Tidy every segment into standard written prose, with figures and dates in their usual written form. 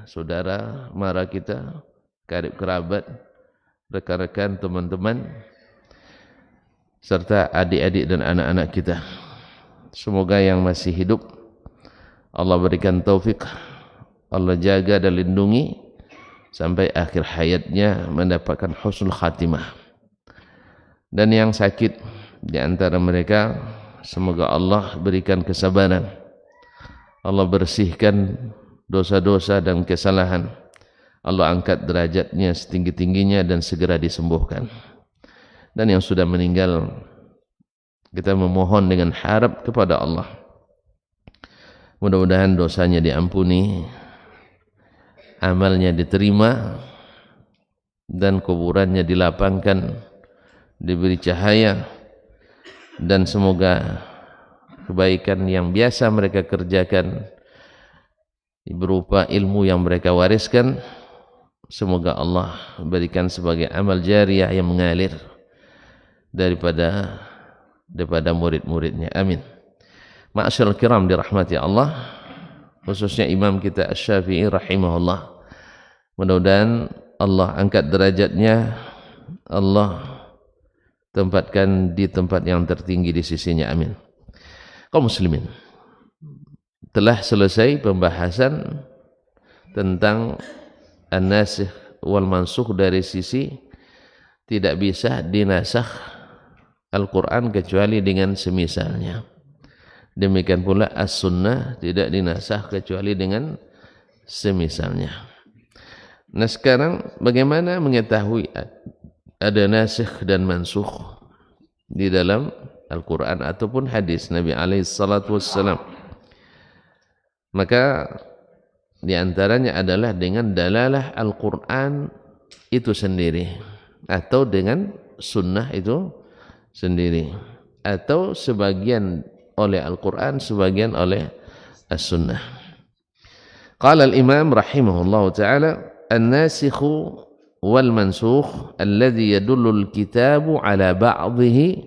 saudara mara kita, karib kerabat, rekan-rekan, teman-teman, serta adik-adik dan anak-anak kita. Semoga yang masih hidup Allah berikan taufik, Allah jaga dan lindungi sampai akhir hayatnya mendapatkan husnul khatimah. Dan yang sakit di antara mereka, semoga Allah berikan kesabaran, Allah bersihkan dosa-dosa dan kesalahan, Allah angkat derajatnya setinggi-tingginya dan segera disembuhkan. Dan yang sudah meninggal, kita memohon dengan harap kepada Allah, mudah-mudahan dosanya diampuni, amalnya diterima, dan kuburannya dilapangkan, diberi cahaya, dan semoga kebaikan yang biasa mereka kerjakan berupa ilmu yang mereka wariskan, semoga Allah berikan sebagai amal jariyah yang mengalir daripada murid-muridnya. Amin. Ma'asyiral kiram dirahmati Allah, khususnya imam kita Asy-Syafi'i rahimahullah. Mudah-mudahan Allah angkat derajatnya, Allah tempatkan di tempat yang tertinggi di sisinya. Amin. Kaum muslimin, telah selesai pembahasan tentang an-nasikh wal mansukh dari sisi tidak bisa dinasakh Al-Quran kecuali dengan semisalnya. Demikian pula as-sunnah tidak dinasakh kecuali dengan semisalnya. Nah, sekarang bagaimana mengetahui ada nasikh dan mansukh di dalam Al-Quran ataupun hadis Nabi alaihi salatu wassalam? Maka di antaranya adalah dengan dalalah Al-Quran itu sendiri, atau dengan sunnah itu sendiri, atau sebagian oleh Al-Quran, sebagian oleh As-Sunnah. Qala al-Imam rahimahullah ta'ala, an-nasikhu wal-mansukh alladhi yadullu al-kitabu ala ba'dihi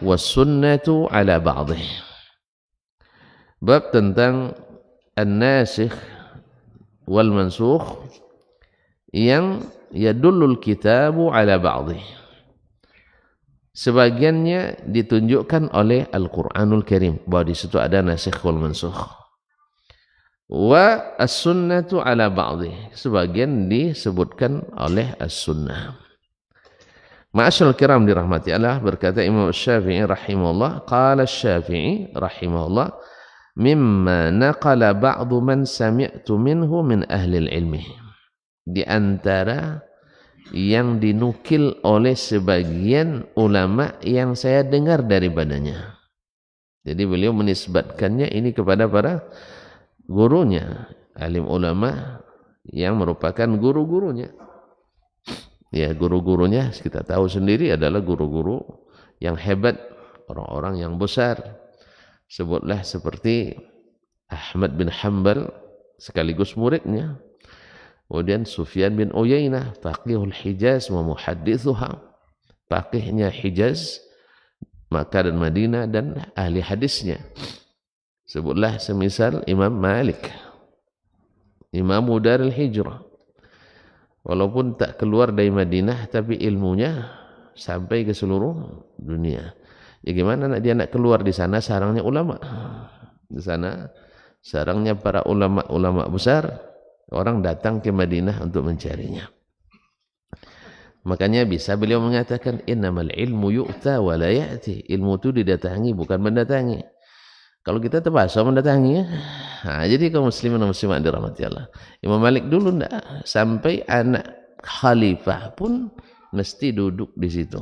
was-sunnatu ala ba'dihi. Bab tentang an-nasikh wal-mansukh yang yadullu al-kitabu ala ba'dihi, sebagiannya ditunjukkan oleh Al-Quranul Karim bahwa di situ ada nasikh wal mansukh, wa as-sunnatu ala ba'dih, sebagian disebutkan oleh as-sunnah. Ma'asyiral kiram dirahmati Allah, berkata Imam Syafi'i rahimahullah, qala Syafi'i rahimahullah, mimma naqala ba'du man sami'tu minhu min ahli ilmi, di antara yang dinukil oleh sebagian ulama yang saya dengar daripadanya. Jadi beliau menisbatkannya ini kepada para gurunya, alim ulama yang merupakan guru-gurunya. Ya, guru-gurunya kita tahu sendiri adalah guru-guru yang hebat, orang-orang yang besar. Sebutlah seperti Ahmad bin Hanbal sekaligus muridnya. Kemudian Sufyan bin Uyainah, faqihul Hijaz wa muhaddithuha, faqihnya Hijaz, Makkah dan Madinah, dan ahli hadisnya. Sebutlah semisal Imam Malik, Imam Darul Hijrah. Walaupun tak keluar dari Madinah, tapi ilmunya sampai ke seluruh dunia. Ya gimana dia nak keluar? Di sana sarangnya ulama. Di sana sarangnya para ulama-ulama besar. Orang datang ke Madinah untuk mencarinya. Makanya bisa beliau mengatakan innamal ilmu yu'ta wa la ya'ti. Ilmu itu didatangi, bukan mendatangi. Kalau kita terpaksa mendatangi, nah, jadi kaum muslimin dan muslimat dirahmati Allah. Imam Malik dulu enggak, sampai anak khalifah pun mesti duduk di situ.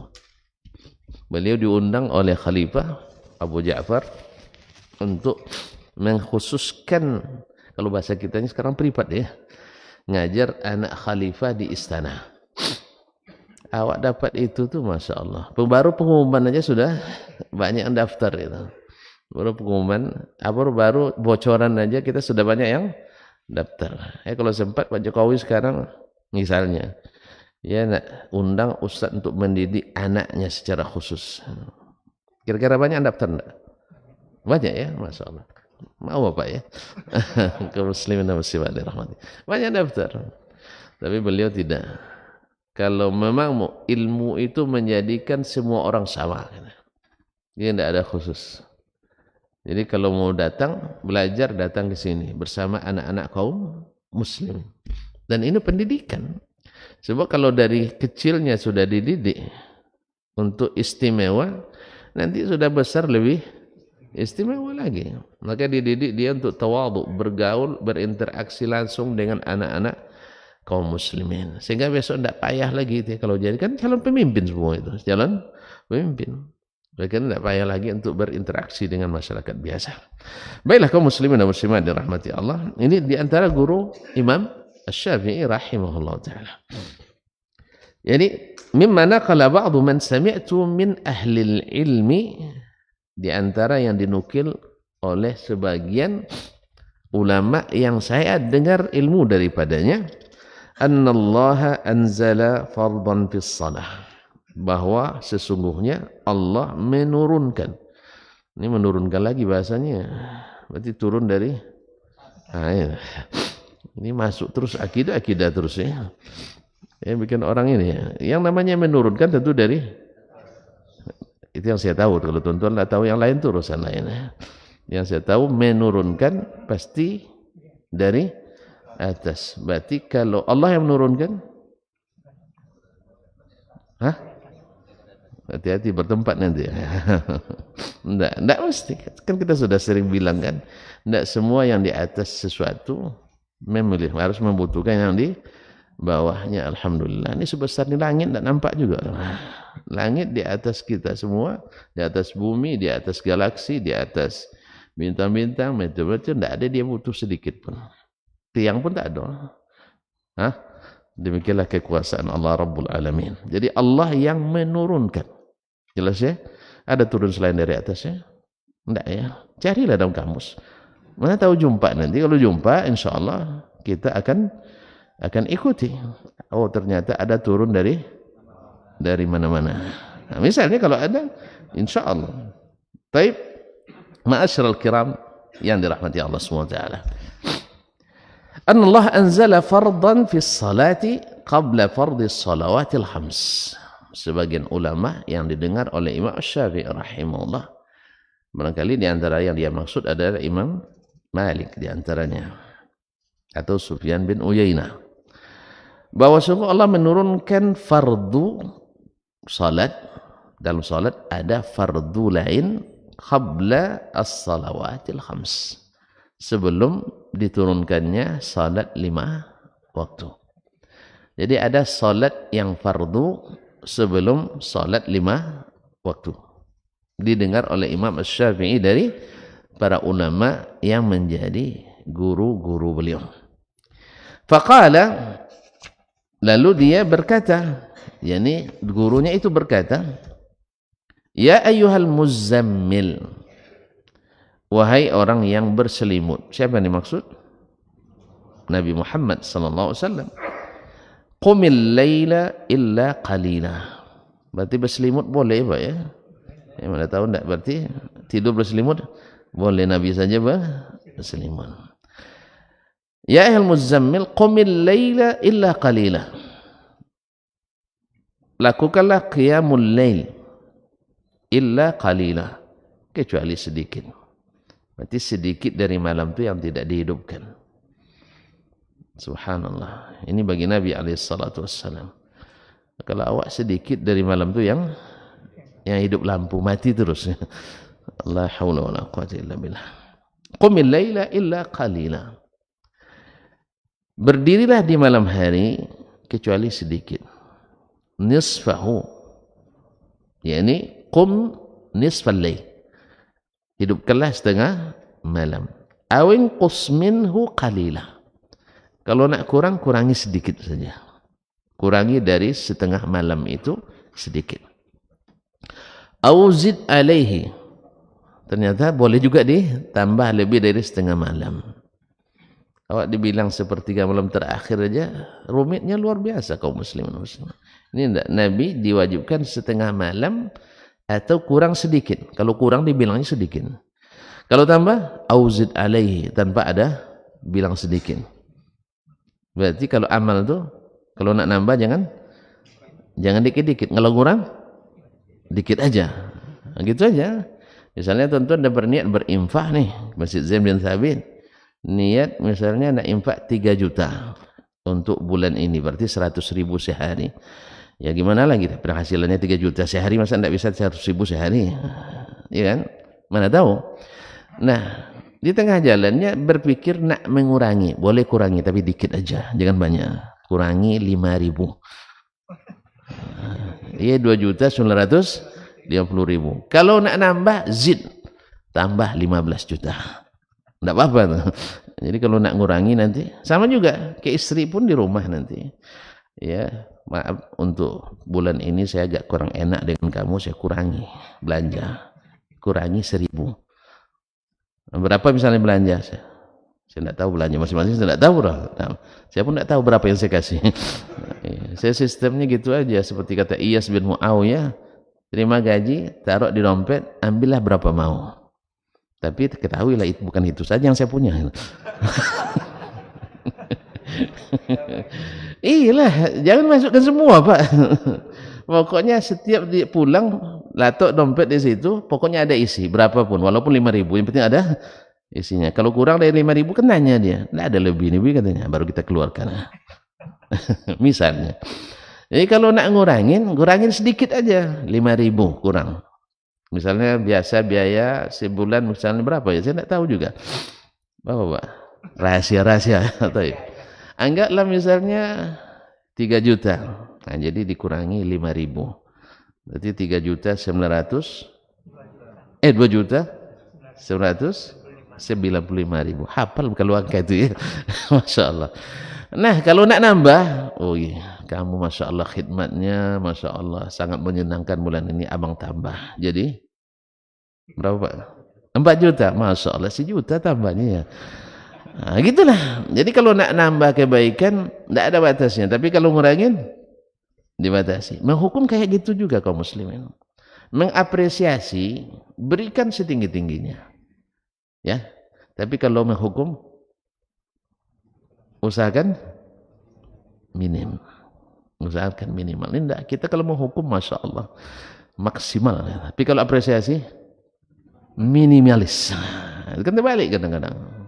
Beliau diundang oleh khalifah Abu Ja'far untuk mengkhususkan, kalau bahasa kita ini sekarang privat ya, ngajar anak khalifah di istana. Awak dapat itu tuh Masya Allah. Baru pengumuman aja sudah banyak yang daftar itu. Baru pengumuman, baru bocoran aja kita sudah banyak yang daftar. Kalau sempat Pak Jokowi sekarang misalnya, ya nak undang ustadz untuk mendidik anaknya secara khusus. Kira-kira banyak yang daftar enggak? Banyak ya, Masya Allah. Mau Bapak ya? Kaum muslimin dan muslimat dirahmati. Banyak daftar. Tapi beliau tidak. Kalau memang ilmu itu menjadikan semua orang sama. Dia tidak ada khusus. Jadi kalau mau datang, belajar datang ke sini bersama anak-anak kaum muslim. Dan ini pendidikan. Sebab kalau dari kecilnya sudah dididik untuk istimewa, nanti sudah besar lebih istimewa lagi. Maka dididik dia untuk tawadhu, bergaul, berinteraksi langsung dengan anak-anak kaum muslimin. Sehingga besok tidak payah lagi itu. Kalau jadi kan calon pemimpin semua itu. Calon pemimpin. Mereka tidak payah lagi untuk berinteraksi dengan masyarakat biasa. Baiklah kaum muslimin dan muslimat dirahmati Allah. Ini diantara guru Imam Asy-Syafi'i rahimahullah ta'ala. Jadi, mimma naqala ba'du man sami'tu min ahlil ilmi, di antara yang dinukil oleh sebagian ulama yang saya dengar ilmu daripadanya, annallaha anzala fardan fis salah, bahwa sesungguhnya Allah menurunkan. Ini menurunkan lagi bahasanya. Berarti turun dari ini masuk terus akidah terus ya. Ya bikin orang ini ya. Yang namanya menurunkan tentu dari itu yang saya tahu. Kalau tuan-tuan tidak tahu yang lain itu urusan lain. Yang saya tahu menurunkan pasti dari atas. Berarti kalau Allah yang menurunkan, hati-hati bertempat nanti. Tidak mesti. Kan kita sudah sering bilang kan, tidak semua yang di atas sesuatu memilih, harus membutuhkan yang di bawahnya. Alhamdulillah, ini sebesar ini langit tidak nampak juga. Langit di atas kita semua, di atas bumi, di atas galaksi, di atas bintang-bintang, macam-macam, tidak ada dia butuh sedikit pun. Tiang pun tak ada. Demikianlah kekuasaan Allah Rabbul Alamin. Jadi Allah yang menurunkan. Jelas ya? Ada turun selain dari atasnya? Tidak ya? Carilah dalam kamus. Mana tahu jumpa nanti. Kalau jumpa, insya Allah kita akan ikuti. Oh ternyata ada turun dari mana-mana. Nah, misalnya kalau ada, insya Allah. Taib, ma'asyiral kiram yang dirahmati Allah SWT. Allah anzala fardan fi salati qabla fardhi salawatil khams. Sebagian ulama yang didengar oleh Imam Asy-Syafi'i rahimahullah, barangkali di antara yang dia maksud adalah Imam Malik di antaranya, atau Sufyan bin Uyainah, bahwa sungguh Allah menurunkan fardu salat. Dalam salat ada fardu lain qabla as-salawatil khams, sebelum diturunkannya salat 5 waktu. Jadi ada salat yang fardu sebelum salat 5 waktu. Didengar oleh Imam Asy-Syafi'i dari para ulama yang menjadi guru-guru beliau. Faqala, lalu dia berkata, yakni gurunya itu berkata, ya ayyuhal muzammil, wahai orang yang berselimut. Siapa yang dimaksud? Nabi Muhammad sallallahu alaihi wasallam. Qumil laila illa qalila. Berarti berselimut boleh Pak ya? Yang mana tahu enggak, berarti tidur berselimut boleh, Nabi saja berselimut. Ya ayyuhal muzammil qumil laila illa qalila. Lakukanlah qiyamul lail illa qalila, kecuali sedikit. Berarti sedikit dari malam itu yang tidak dihidupkan. Subhanallah. Ini bagi Nabi SAW. Kalau awak sedikit dari malam itu yang hidup lampu, mati terus. La haula wala quwwata illa billah. Qumil laila illa qalila. Berdirilah di malam hari kecuali sedikit. Nisfahu, yakni qum nisfal lail. Hidupkanlah setengah malam. Awin qus minhu qalila. Kalau nak kurang, kurangi sedikit saja. Kurangi dari setengah malam itu sedikit. Auzid alaihi. Ternyata boleh juga ditambah lebih dari setengah malam. Awak dibilang sepertiga malam terakhir aja, rumitnya luar biasa kaum muslimin. Ini tidak, Nabi diwajibkan setengah malam atau kurang sedikit. Kalau kurang dibilangnya sedikit. Kalau tambah, auzid alaihi, tanpa ada bilang sedikit. Berarti kalau amal tuh, kalau nak nambah jangan dikit-dikit. Kalau kurang, dikit aja. Nah, gitu aja. Misalnya tuan-tuan ada berniat berinfak nih, Masjid Zain bin Thabit. Niat misalnya nak infak 3 juta untuk bulan ini, berarti 100.000 sehari. Ya gimana lagi, penghasilannya 3 juta sehari, masa tidak bisa 100.000 sehari? Iya kan? Mana tahu. Nah, di tengah jalannya berpikir nak mengurangi, boleh kurangi tapi dikit aja, jangan banyak. Kurangi 5.000. Iya 2.950.000. Kalau nak nambah zid, tambah 15 juta. Tidak apa-apa tuh. Jadi kalau nak ngurangi nanti sama juga ke istri pun di rumah nanti. Ya, maaf untuk bulan ini saya agak kurang enak dengan kamu, saya kurangi belanja. Kurangi 1.000. Berapa misalnya belanja? Saya tidak tahu belanja masing-masing, saya tidak tahu. Nah, saya pun tidak tahu berapa yang saya kasih. Saya sistemnya gitu aja, seperti kata Iyas bin Muawiyah, terima gaji, taruh di dompet, ambillah berapa mau. Tapi ketahuilah itu bukan itu saja yang saya punya. Iyalah, jangan masukkan semua, Pak. Pokoknya setiap dia pulang, latok dompet di situ, pokoknya ada isi berapapun, walaupun 5.000, yang penting ada isinya. Kalau kurang dari 5.000 kan nanya dia, tidak ada lebih katanya, baru kita keluarkan. Misalnya. Jadi kalau nak ngurangin sedikit aja, 5.000 kurang. Misalnya biasa biaya sebulan misalnya berapa ya, saya tidak tahu juga. Bapak, rahasia atau ya. Anggaplah misalnya 3 juta. Nah, jadi dikurangi 5.000. Berarti 2.995.000. Hafal kalau angka itu ya. Masya Allah. Nah, kalau nak nambah, oh iya, kamu Masya Allah khidmatnya, Masya Allah sangat menyenangkan bulan ini, abang tambah. Jadi berapa? 4 juta. Masya Allah, 1 juta tambahnya ya. Nah, gitulah. Jadi kalau nak nambah kebaikan, tidak ada batasnya. Tapi kalau ngurangin, dibatasi. Menghukum kayak gitu juga kaum muslimin. Mengapresiasi, berikan setinggi-tingginya. Ya. Tapi kalau menghukum, usahakan minim. Usahakan minimal. Tidak, kita kalau menghukum, Masya Allah, maksimal. Tapi kalau apresiasi, minimalis. Kan terbalik kadang-kadang.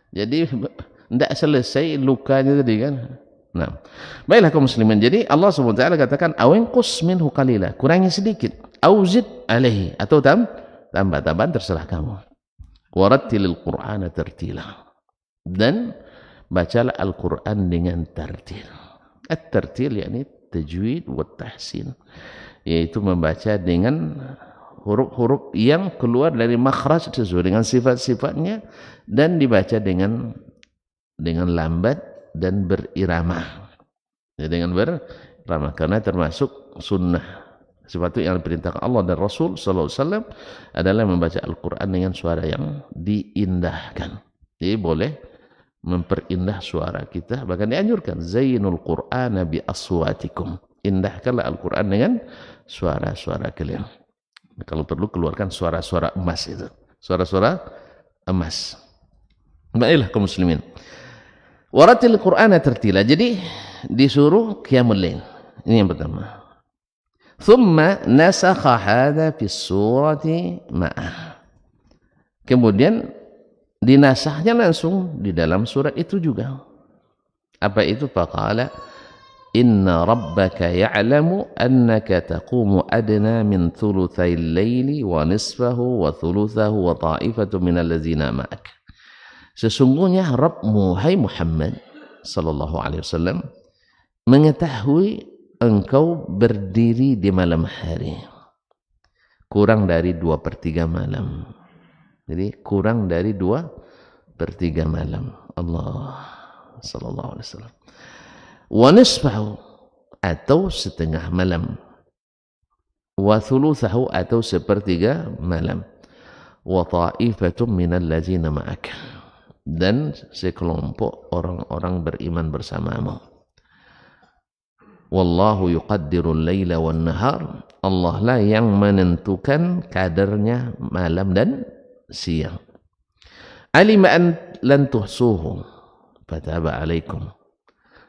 Jadi tidak selesai lukanya tadi kan. Nah, baiklah kaum muslimin. Jadi Allah SWT katakan awinqus minhu qalila, kurangi sedikit, auzid alaihi, atau tambah-tambahan terserah kamu. Warattilil Qur'ana tartila, dan bacalah Al-Qur'an dengan tartil. At-tartil yakni tajwid wa tahsin, yaitu membaca dengan huruf-huruf yang keluar dari makhraj sesuai dengan sifat-sifatnya, dan dibaca dengan lambat dan berirama. Ya, dengan berirama, karena termasuk sunnah, sesuatu yang diperintahkan Allah dan Rasul sallallahu alaihi wasallam adalah membaca Al-Qur'an dengan suara yang diindahkan. Jadi boleh memperindah suara kita, bahkan dianjurkan zainul Qur'ana bi aswatikum, indahkanlah Al-Qur'an dengan suara-suara kalian. Kalau perlu keluarkan suara-suara emas itu, suara-suara emas. Baiklah kaum muslimin, waratil Qur'ana tartila, jadi disuruh qiyamul lail. Ini yang pertama. Thumma nasakha hadha fi surati ma'ah, kemudian dinasahnya langsung di dalam surat itu juga. Apa itu? Faqala inna rabbaka ya'lamu annaka taqumu adna min thuluthayil laili wa nisfahu wa thuluthahu wa ta'ifatu minal ladzina ma'ak. Sesungguhnya Rabbmu, hai Muhammad sallallahu alaihi wasallam, mengetahui engkau berdiri di malam hari kurang dari 2/3 malam. Jadi kurang dari 2/3 malam. Allah sallallahu alaihi wasallam. Wa nisfahu, atau setengah malam. Wa thuluthahu, atau 1/3 malam. Wa ta'ifatum minal ladzina ma'ak, dan sekelompok orang-orang beriman bersamamu. Wallahu yuqaddirul laila wan nahar, Allah lah yang menentukan kadarnya malam dan siang. Alima an lan tuhsuhu fataba alaikum.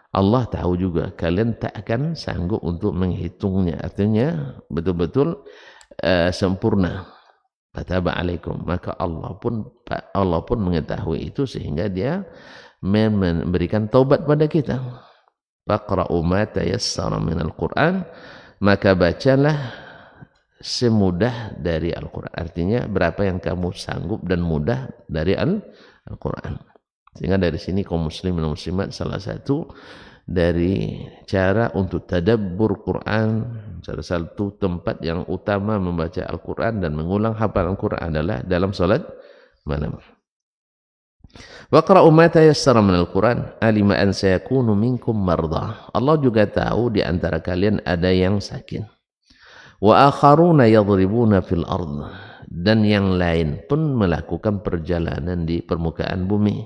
Allah tahu juga kalian tak akan sanggup untuk menghitungnya, artinya betul-betul sempurna. Fataba alaikum, maka Allah pun mengetahui itu sehingga dia memberikan taubat pada kita. Faqra'u ma tayassara minal Qur'an, maka bacalah semudah dari Al-Quran. Artinya berapa yang kamu sanggup dan mudah dari Al-Quran. Sehingga dari sini kaum muslimin dan muslimat, salah satu dari cara untuk tadabbur Quran, salah satu tempat yang utama membaca Al-Quran dan mengulang hafal Al-Quran adalah dalam salat malam. Waqra'u ma tayassara minal Quran, alima an sayakunu minkum mardah. Allah juga tahu di antara kalian ada yang sakit. Wa akharuna yadribuna fil ardh, dan yang lain pun melakukan perjalanan di permukaan bumi.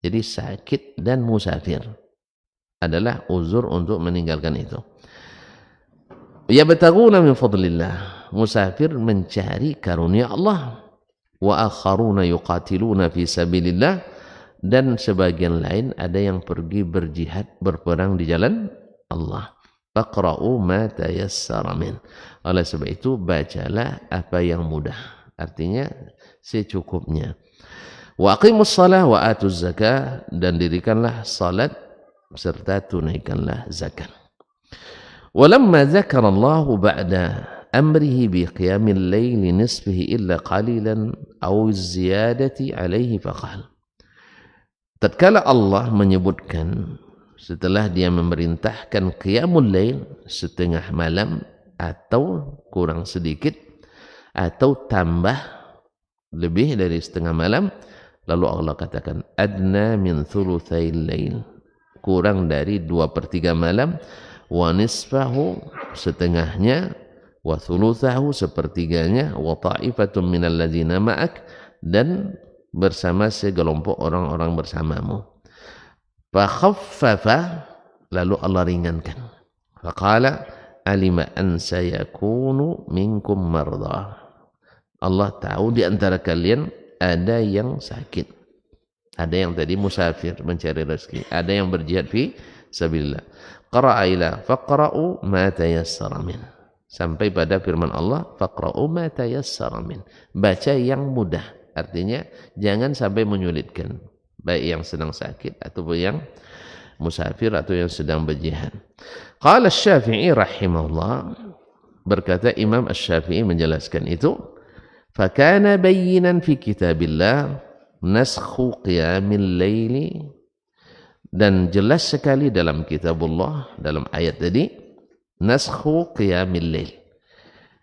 Jadi sakit dan musafir adalah uzur untuk meninggalkan itu. Yabtaguna min fadlillah, musafir mencari karunia Allah. Wa akharuna yuqatiluna fi sabilillah, dan sebagian lain ada yang pergi berjihad, berperang di jalan Allah. Faqra'u ma tayassara min. Oleh sebab itu bacalah apa yang mudah, artinya secukupnya. Wa aqimus shalah wa atuz zakah, dan dirikanlah salat serta tunaikanlah zakat. Walamma dzakara Allah ba'da amrihi bi qiyamil laili nisfihi illa qalilan aw ziyadati alaihi faqala. Tatkala Allah menyebutkan setelah dia memerintahkan qiyamul lail, setengah malam atau kurang sedikit atau tambah lebih dari setengah malam, lalu Allah katakan adna min thulutsail lail, kurang dari 2/3 malam, wa nisfahu, setengahnya, wa thulutsahu, sepertiganya, wa ta'ifatun minal ladzina ma'ak, dan bersama segelompok orang-orang bersamamu. Fa khaffafa, lalu Allah ringankan. Faqala alima an sayakunu minkum mardah. Allah tahu di antara kalian ada yang sakit, ada yang tadi musafir mencari rezeki, ada yang berjihad fi sabilillah. Qara'a ila faqra'u ma tayassara min, sampai pada firman Allah faqra'u ma tayassara min, baca yang mudah, artinya jangan sampai menyulitkan, baik yang sedang sakit ataupun yang musafir atau yang sedang berjihad. Qala Asy-Syafi'i rahimahullah, berkata Imam Asy-Syafi'i menjelaskan itu, fakana bayyinan fi kitabillah naskhu qiyamil laili, dan jelas sekali dalam kitabullah, dalam ayat tadi, naskhu qiyamil lail,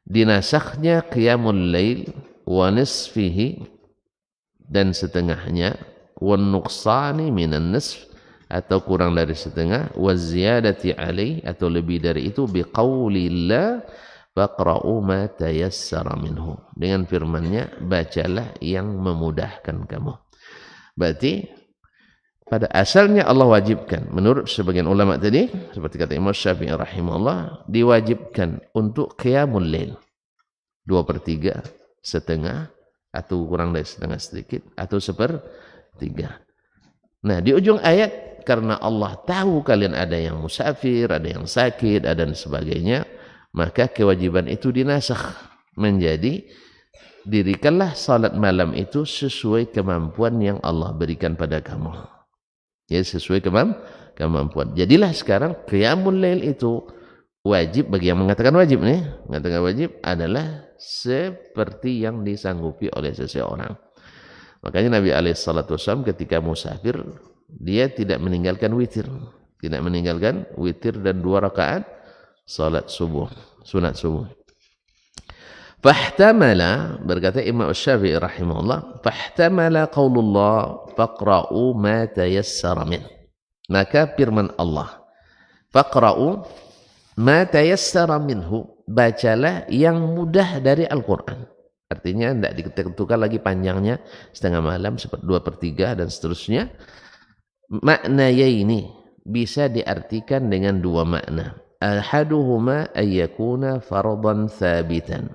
dinasakhnya qiyamul lail, wa nisfihi, dan setengahnya, wa nuqsani minan nisf, atau kurang dari setengah, wa ziyadati alaih, atau lebih dari itu, biqaulillah faqra'u ma tayassara minhu, dengan firman-Nya bacalah yang memudahkan kamu. Berarti pada asalnya Allah wajibkan, menurut sebagian ulama tadi, seperti kata Imam Syafi'i rahimahullah, diwajibkan untuk qiyamul lail 2/3, setengah, atau kurang dari setengah sedikit, atau 1/3. Nah, di ujung ayat, karena Allah tahu kalian ada yang musafir, ada yang sakit, dan sebagainya, maka kewajiban itu dinasakh menjadi dirikanlah salat malam itu sesuai kemampuan yang Allah berikan pada kamu. Ya, sesuai kemampuan. Jadilah sekarang qiyamul lail itu wajib bagi yang mengatakan wajib nih. Mengatakan wajib adalah seperti yang disanggupi oleh seseorang. Makanya Nabi SAW ketika musafir, dia tidak meninggalkan witir. Tidak meninggalkan witir dan 2 rakaat salat subuh, sunat subuh. Fahtamala, berkata Imam Syafi'i rahimahullah, fahtamala qaulullah faqra'u ma tayassara min, maka firman Allah faqra'u ma tayassara minhu, bacalah yang mudah dari Al-Quran. Artinya tidak ditentukan lagi panjangnya, setengah malam, 2/3, dan seterusnya. Maknanya ini bisa diartikan dengan 2 makna. Ahaduhuma ayyakuna fardhan thabitan,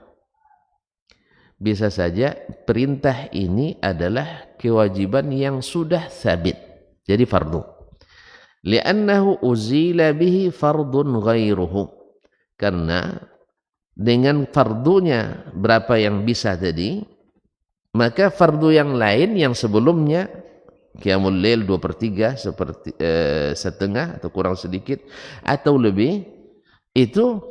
Bisa saja perintah ini adalah kewajiban yang sudah sabit, jadi fardu. Li'annahu uzila bihi fardun ghairuhu. Karena dengan fardunya berapa yang bisa tadi, maka fardu yang lain yang sebelumnya Qiyamul Lail 2/3 seperti setengah atau kurang sedikit atau lebih, itu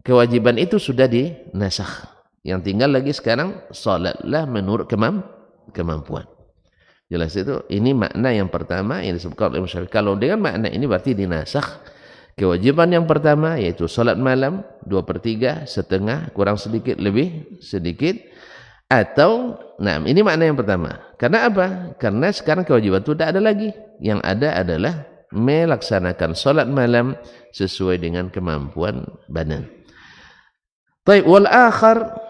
kewajiban itu sudah dinasakh. Yang tinggal lagi sekarang salatlah menurut kemampuan. Jelas itu. Ini makna yang pertama yang disebutkan oleh Imam Syafi'i. Kalau dengan makna ini berarti dinasakh kewajiban yang pertama, yaitu salat malam 2/3 setengah kurang sedikit lebih sedikit. Atau, nah ini makna yang pertama. Karena apa? Karena sekarang kewajiban itu tidak ada lagi. Yang ada adalah melaksanakan salat malam sesuai dengan kemampuan badan. Baik, wal akhar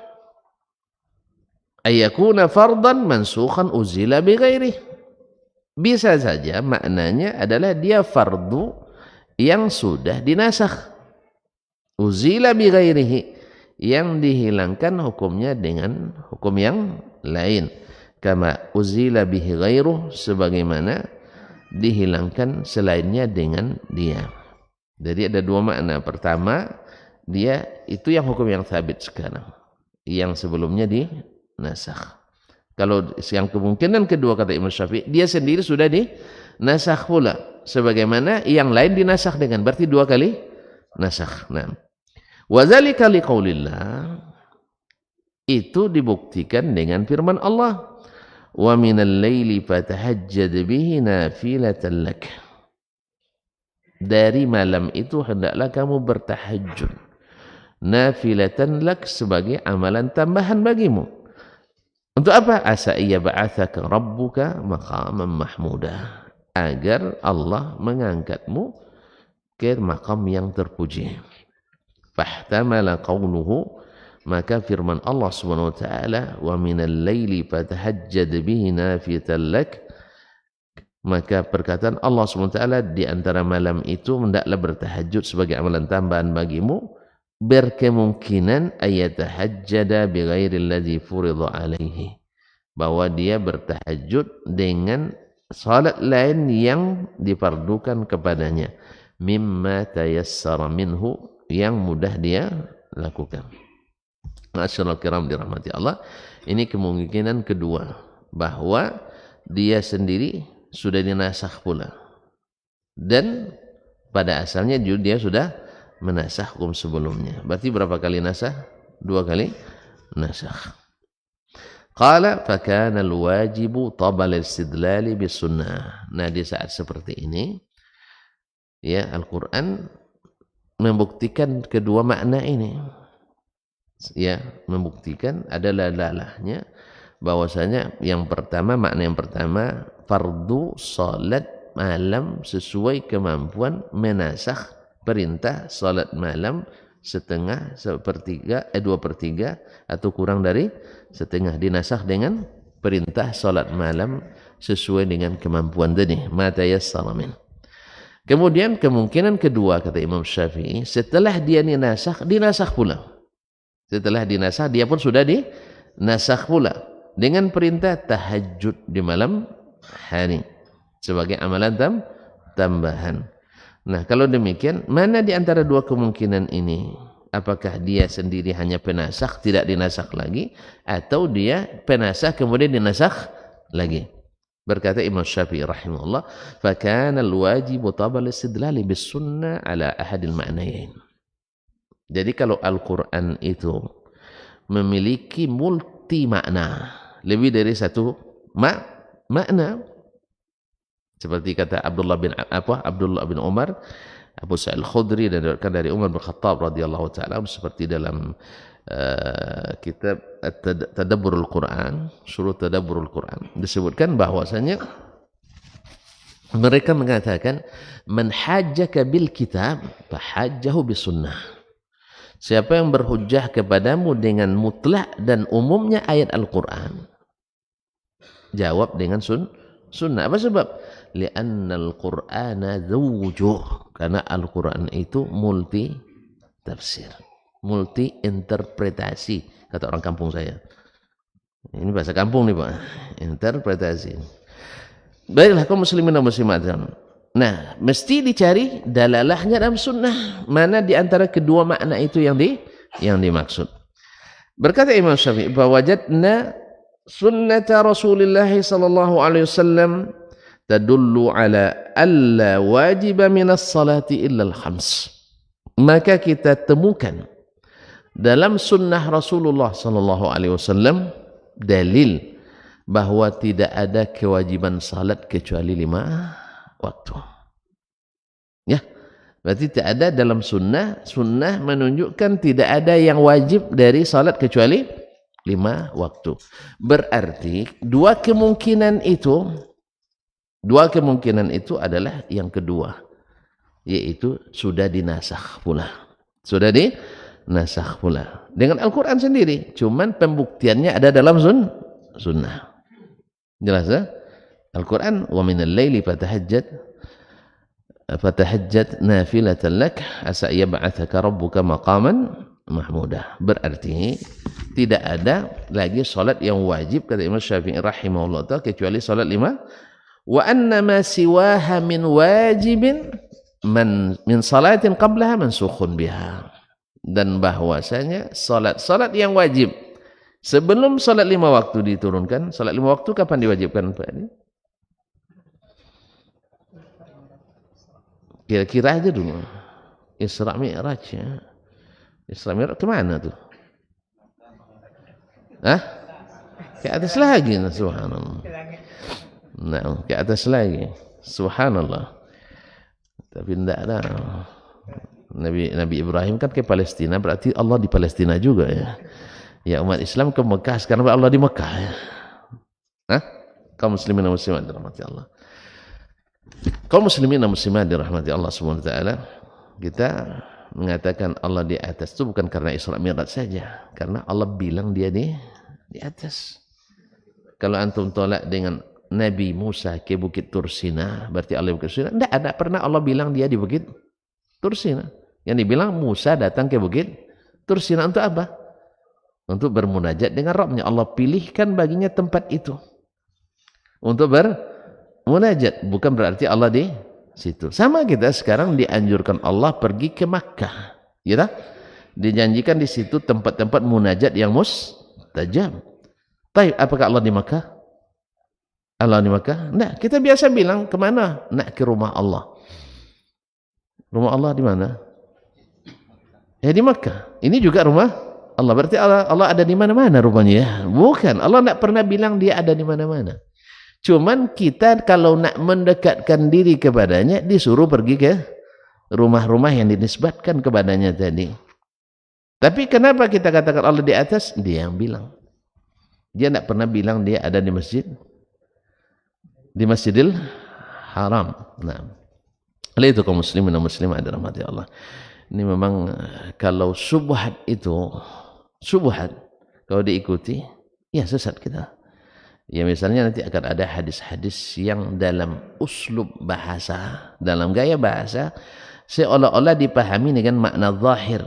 ayakuna fardan mansukhan uzila bighairih. Bisa saja maknanya adalah dia fardu yang sudah dinasakh. Uzila bighairihi, yang dihilangkan hukumnya dengan hukum yang lain. Kama uzila bihi ghairuh, sebagaimana dihilangkan selainnya dengan dia. Jadi ada dua makna. Pertama, dia itu yang hukum yang sabit sekarang, yang sebelumnya dinasakh. Kalau yang kemungkinan kedua kata Imam Syafi'i, dia sendiri sudah dinasakh pula, sebagaimana yang lain dinasakh dengan, berarti dua kali nasakh. Nah, wadzalika liqaulillah, itu dibuktikan dengan firman Allah, wa minal laili fatahajjad bihi nafilatan lak. Dari malam itu hendaklah kamu bertahajud, nafilatan lak, sebagai amalan tambahan bagimu. Untuk apa? Asa iya ba'athaka rabbuka maqaman mahmuda, agar Allah mengangkatmu ke makam yang terpuji. Fahtamala qawluhu, maka firman Allah Subhanahu wa taala, wa minal laili fatahajjad bihi nafilatan lak, maka perkataan Allah Subhanahu wa taala di antara malam itu hendaklah bertahajud sebagai amalan tambahan bagimu, berkemungkinan ayatahajjada bighairi alladhi furidha alaihi, bahwa dia bertahajud dengan salat lain yang difardukan kepadanya, mimma tayassara minhu, yang mudah dia lakukan. Ma'asyiral kiram dirahmati Allah, ini kemungkinan kedua, bahwa dia sendiri sudah dinasakh pula, dan pada asalnya dia sudah menasakh hukum sebelumnya. Berarti berapa kali nasakh? Dua kali nasakh. Qala fakana alwajibu tabal istidlali bisunnah. Nah, di saat seperti ini, ya, Al-Quran membuktikan kedua makna ini. Ya, membuktikan adalah lalahnya bahwasanya yang pertama, makna yang pertama, fardu salat malam sesuai kemampuan menasakh perintah salat malam setengah, sepertiga, 2/3 atau kurang dari setengah, dinasakh dengan perintah salat malam sesuai dengan kemampuan tadi, ma tayassara min. Kemudian kemungkinan kedua kata Imam Syafi'i, setelah dia dinasakh pula. Setelah dinasakh dia pun sudah dinasakh pula dengan perintah tahajud di malam hari sebagai amalan tambahan. Nah, kalau demikian, mana di antara dua kemungkinan ini? Apakah dia sendiri hanya penasakh, tidak dinasakh lagi, atau dia penasakh kemudian dinasakh lagi? Berkata Imam Syafi'i rahimahullah, fakana alwajibu tabal istidlali bis sunnah ala ahadil ma'nayain. Jadi kalau Al-Quran itu memiliki multi makna, lebih dari satu makna, seperti kata Abdullah bin Umar, Abu Sa'id Al-Khudri, dan dari Umar bin Khattab radhiyallahu taala, seperti dalam kitab Tadabburul Quran, Syuruh Tadabburul Quran, disebutkan bahwasanya mereka mengatakan, man hajjaka bil kitab fahajjahu bis sunnah. Siapa yang berhujjah kepadamu dengan mutlak dan umumnya ayat Al-Quran, jawab dengan sunnah. Apa sebab? Li'anna al-Qur'ana dzawujuh, karena Al-Quran itu multi tafsir, multi interpretasi, kata orang kampung saya. Ini bahasa kampung nih Pak. Interpretasi. Baiklah kaum muslimin dan muslimat. Nah, mesti dicari dalalahnya dalam sunnah. Mana di antara kedua makna itu yang dimaksud. Berkata Imam Syafi'i, "Wajadna sunnata Rasulullah sallallahu alaihi wasallam tadullu ala alla wajiba minas salati illa al-khams." Maka kita temukan dalam sunnah Rasulullah sallallahu alaihi wasallam dalil bahwa tidak ada kewajiban salat kecuali 5 waktu. Ya, berarti tidak ada dalam sunnah menunjukkan tidak ada yang wajib dari salat kecuali 5 waktu. Berarti dua kemungkinan itu adalah yang kedua, yaitu sudah dinasakh pula. Sudah dinasakh pula dengan Al-Quran sendiri. Cuman pembuktiannya ada dalam sunnah. Jelas ya? Al-Quran, wa minal laili fatahajjat nafilatan lak asa yab'atsaka rabbuka maqaman mahmudah. Berarti tidak ada lagi salat yang wajib kata Imam Syafi'i rahimahullah ta'ala kecuali salat 5. Wa anna ma siwaha min wajibin min salatin qablaha mansukhun biha. Dan bahwasanya salat yang wajib sebelum salat 5 waktu diturunkan. Salat 5 waktu kapan diwajibkan Pak? Kira-kira aja dulu. Isra Mi'raj ya. Isra Mi'raj kemana tuh? Hah? Ke atas lagi, nah, subhanallah. Nah, ke atas lagi. Subhanallah. Tapi tidak ada. Nabi Ibrahim kan ke Palestina, berarti Allah di Palestina juga ya. Ya umat Islam ke Mekah, sekarang Allah di Mekah ya. Hah? Kaum muslimin dan muslimat dirahmati Allah. Kaum muslimin dan muslimat dirahmati Allah Subhanahu wa taala, kita mengatakan Allah di atas itu bukan karena Isra Mi'raj saja, karena Allah bilang dia di atas. Kalau antum tolak dengan Nabi Musa ke Bukit Tursina, berarti Allah di Bukit Tursina. Tidak ada pernah Allah bilang dia di Bukit Tursina. Yang dibilang Musa datang ke Bukit Tursina untuk apa? Untuk bermunajat dengan Rabbnya. Allah pilihkan baginya tempat itu untuk bermunajat, bukan berarti Allah di situ. Sama kita sekarang dianjurkan Allah pergi ke Makkah, ya tak? Dijanjikan di situ tempat-tempat munajat yang mustajab. Baik, apakah Allah di Makkah? Allah di Makkah? Nah, kita biasa bilang kemana? Nak ke rumah Allah. Rumah Allah di mana? Ya di Makkah. Ini juga rumah Allah. Berarti Allah ada di mana-mana rumahnya ya? Bukan. Allah tidak pernah bilang dia ada di mana-mana. Cuman kita kalau nak mendekatkan diri kepadanya disuruh pergi ke rumah-rumah yang dinisbatkan kepadanya tadi. Tapi kenapa kita katakan Allah di atas? Dia yang bilang. Dia tidak pernah bilang dia ada di masjid. Di Masjidil Haram. Nah, oleh itu kaum muslimin dan muslimat dirahmati Allah. Ini memang kalau syubhat itu, syubhat kalau diikuti, ya sesat kita. Ya misalnya nanti akan ada hadis-hadis yang dalam uslub bahasa, dalam gaya bahasa, seolah-olah dipahami dengan makna zahir.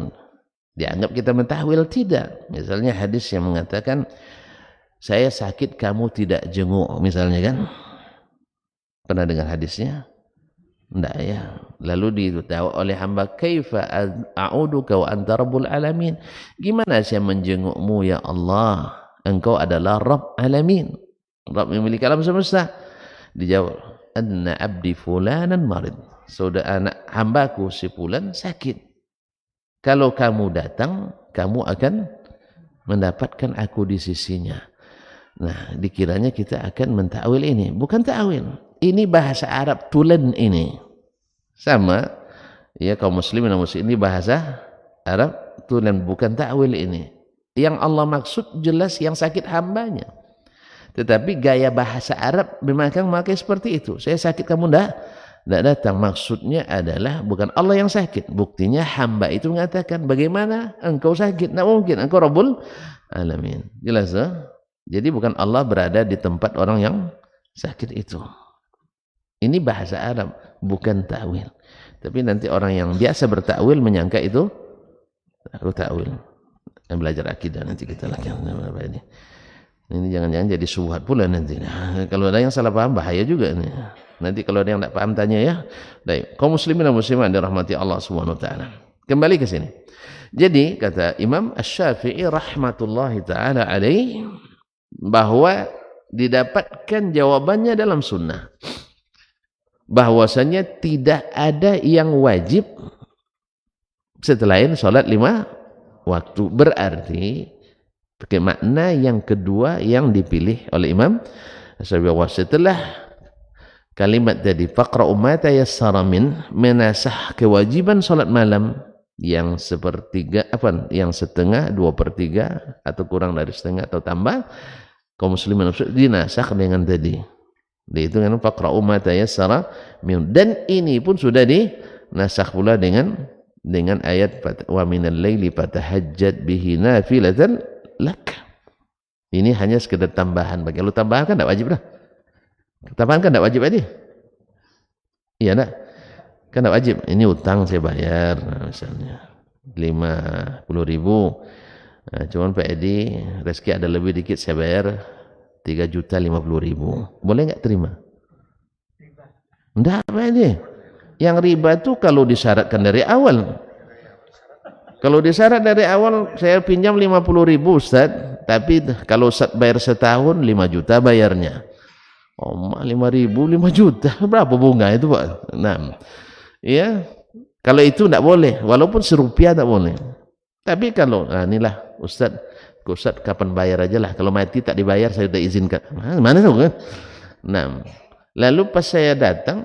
Dianggap kita mentahwil, tidak. Misalnya hadis yang mengatakan, saya sakit kamu tidak jenguk, misalnya kan. Pernah dengar hadisnya? Tidak ya. Lalu ditawa oleh hamba, kaifa a'uduka wa anta rabbul alamin. Gimana saya menjengukmu ya Allah? Engkau adalah Rabb alamin. Rabb yang memiliki alam semesta. Dijawab, anna abdi fulanan marid. Saudara anak hambaku si fulan sakit. Kalau kamu datang, kamu akan mendapatkan aku di sisinya. Nah, dikiranya kita akan mentakwil ini. Bukan takwil. Ini bahasa Arab tulen ini. Sama, ya kaum muslimin dan muslim, ini bahasa Arab tulen, bukan takwil ini. Yang Allah maksud jelas yang sakit hambanya. Tetapi gaya bahasa Arab memang memakai seperti itu. Saya sakit kamu tidak datang. Maksudnya adalah bukan Allah yang sakit. Buktinya hamba itu mengatakan, bagaimana engkau sakit? Tidak mungkin, engkau Rabbul Alamin. Jelas ya? Jadi bukan Allah berada di tempat orang yang sakit itu. Ini bahasa Arab, bukan ta'wil. Tapi nanti orang yang biasa bertakwil menyangka itu ta'wil. Yang belajar akidah nanti kita lakukan ini. Ini jangan-jangan jadi syubhat pula nanti. Kalau ada yang salah paham bahaya juga nih. Nanti kalau ada yang tak paham tanya ya. Baik, kaum muslimin dan muslimat dirahmati Allah Subhanahu wa taala. Kembali ke sini. Jadi kata Imam Asy-Syafi'i rahmatullahi taala alaih bahwa didapatkan jawabannya dalam sunnah. Bahwasanya tidak ada yang wajib selain sholat 5 waktu. Berarti pakai makna yang kedua yang dipilih oleh Imam Asy-Syafi'i setelah kalimat tadi faqra'u ma tayassara min, menasah kewajiban sholat malam yang sepertiga yang setengah 2/3 atau kurang dari setengah atau tambah, kaum muslimin dinasah dengan tadi dihitung faqra'u ma tayassara min, dan ini pun sudah dinasah pula dengan ayat wa minal laili fatahajjad bihi nafilatan lak. Ini hanya sekedar tambahan bagi lu, tambahan kan enggak wajib dah. Tambahan kan enggak wajib aja. Iya enggak? Kan enggak wajib. Ini utang saya bayar misalnya 50.000. Nah, cuman Pak Edi rezeki ada lebih dikit, saya bayar 3.050.000. Boleh enggak terima? Enggak, Pak Edi. Yang riba itu kalau disyaratkan dari awal. Kalau disyarat dari awal saya pinjam 50.000 Ustaz, tapi kalau Ustaz bayar setahun 5 juta bayarnya. Oh, 5.000 5 juta berapa bunga itu Pak? Nah, ya kalau itu tidak boleh, walaupun serupiah tak boleh. Tapi kalau inilah Ustaz kapan bayar aja lah, kalau mati tak dibayar saya sudah izinkan. Mana tahu kan? Nah, lalu pas saya datang,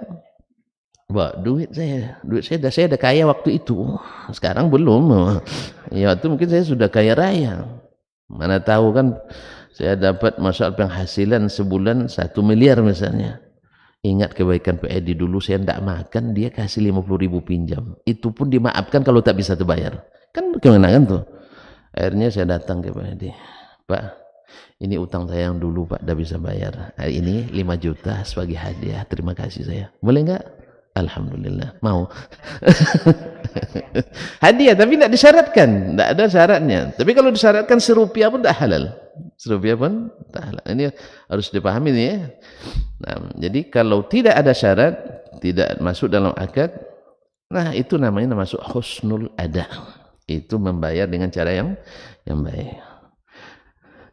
duit saya dah kaya waktu itu, sekarang belum. Ya waktu mungkin saya sudah kaya raya, mana tahu kan saya dapat masuk penghasilan sebulan 1 miliar misalnya. Ingat kebaikan Pak Edi dulu, saya tidak makan, dia kasih 50.000 pinjam, itu pun dimaafkan kalau tak bisa terbayar. Kan bagaimana kan tuh? Akhirnya saya datang ke Pak Edi, Pak, ini utang saya yang dulu Pak, dah bisa bayar, hari ini 5 juta sebagai hadiah, terima kasih saya, boleh enggak? Alhamdulillah, mau. Hadiah tapi tidak disyaratkan, tidak ada syaratnya. Tapi kalau disyaratkan serupiah pun tak halal. Serupiah pun tak halal. Ini harus dipahami nih ya. Nah, jadi kalau tidak ada syarat, tidak masuk dalam akad, nah itu namanya masuk husnul ada. Itu membayar dengan cara yang baik.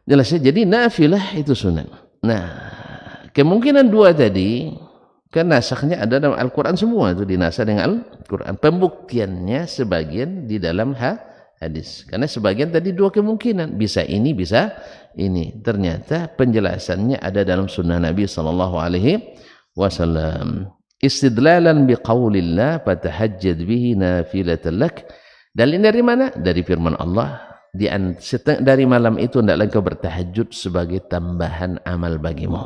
Jelas ya, jadi nafilah itu sunat. Nah, kemungkinan dua tadi, kan nasaknya ada dalam Al-Quran semua, itu dinasah dengan Al-Quran. Pembuktiannya sebagian di dalam hadis. Karena sebagian tadi dua kemungkinan, bisa ini, bisa ini. Ternyata penjelasannya ada dalam sunnah Nabi SAW. Istidlalan biqaulillah fatahajjad bihi nafilatan lak. Dalil dari mana? Dari firman Allah. Dari malam itu hendaklah engkau bertahajud sebagai tambahan amal bagimu.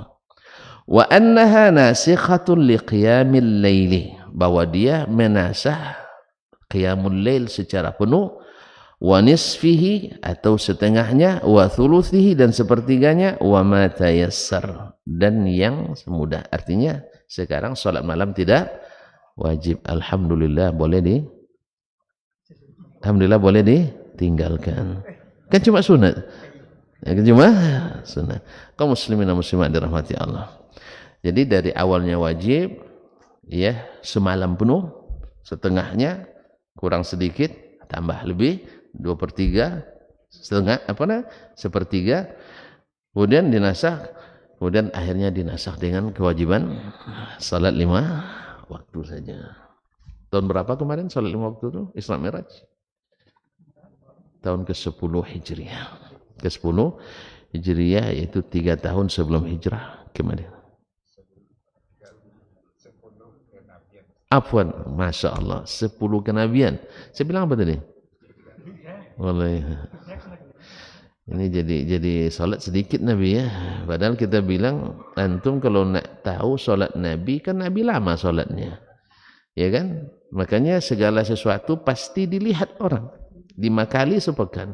Wa annaha nasikhatun liqiyamil laili, bahwa dia menasah qiyamul lail secara penuh, wa nisfihi atau setengahnya, wa thuluthihi dan sepertiganya, wa ma tayassar dan yang semudah. Artinya sekarang salat malam tidak wajib, alhamdulillah boleh ditinggalkan. Kan cuma sunat. Cuma sunat. Kaum muslimin dan muslimat dirahmati Allah. Jadi dari awalnya wajib, ya semalam penuh, setengahnya kurang sedikit, tambah lebih 2/3, setengah sepertiga, kemudian dinasah, kemudian akhirnya dinasah dengan kewajiban salat 5 waktu saja. Tahun berapa kemarin salat 5 waktu itu Isra Mi'raj? Tahun ke-10 Hijriah. Ke-10 Hijriah yaitu 3 tahun sebelum hijrah kemarin. Afwan, Masya Allah, 10 kenabian. Saya bilang apa tadi? Wallahi. Ini jadi salat sedikit Nabi ya. Padahal kita bilang, antum kalau nak tahu salat Nabi, kan Nabi lama salatnya. Ya kan? Makanya segala sesuatu pasti dilihat orang. 5 kali sepekan.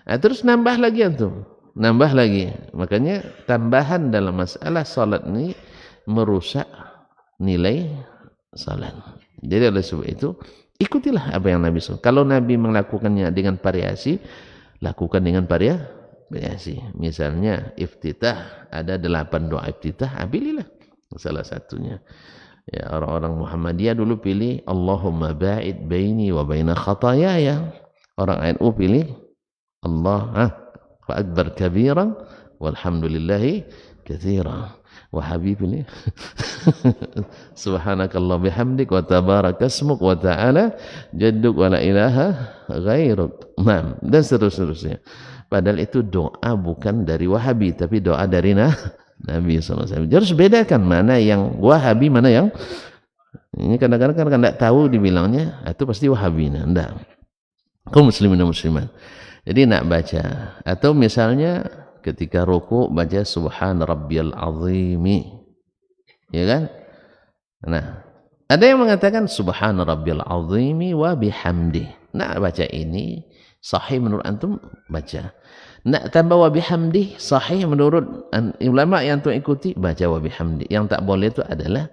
Nah, terus nambah lagi antum. Nambah lagi. Makanya tambahan dalam masalah salat ini merusak nilai salat. Jadi oleh sebab itu ikutilah apa yang Nabi SAW. Kalau Nabi melakukannya dengan variasi, lakukan dengan variasi. Misalnya iftitah, ada 8 doa iftitah, pilihlah salah satunya. Ya, orang-orang Muhammadiyah dulu pilih Allahumma ba'id baini wa baina khatayaya. Orang NU pilih Allah fa akbar kabiran walhamdulillahi katsiran. Wahabi pilih subhanakallah bihamdik wa tabarakasmuk wa ta'ala jadduk wa la ilaha ghairuk. Nah, dan seterusnya. Padahal itu doa bukan dari Wahabi, tapi doa dari Nabi SAW. Harus bedakan mana yang Wahabi, mana yang ini. Kadang-kadang kan tidak tahu dibilangnya itu pasti Wahabi. Nah, enggak. Kaum muslimin dan muslimat. Jadi nak baca, atau misalnya ketika ruku baca subhan rabbiyal azimi, ya kan? Nah, ada yang mengatakan subhan rabbiyal azimi wa bihamdi. Nak baca ini sahih menurut antum, baca. Nak tambah wa bihamdi, sahih menurut ulama yang antum ikuti, baca wa bihamdi. Yang tak boleh itu adalah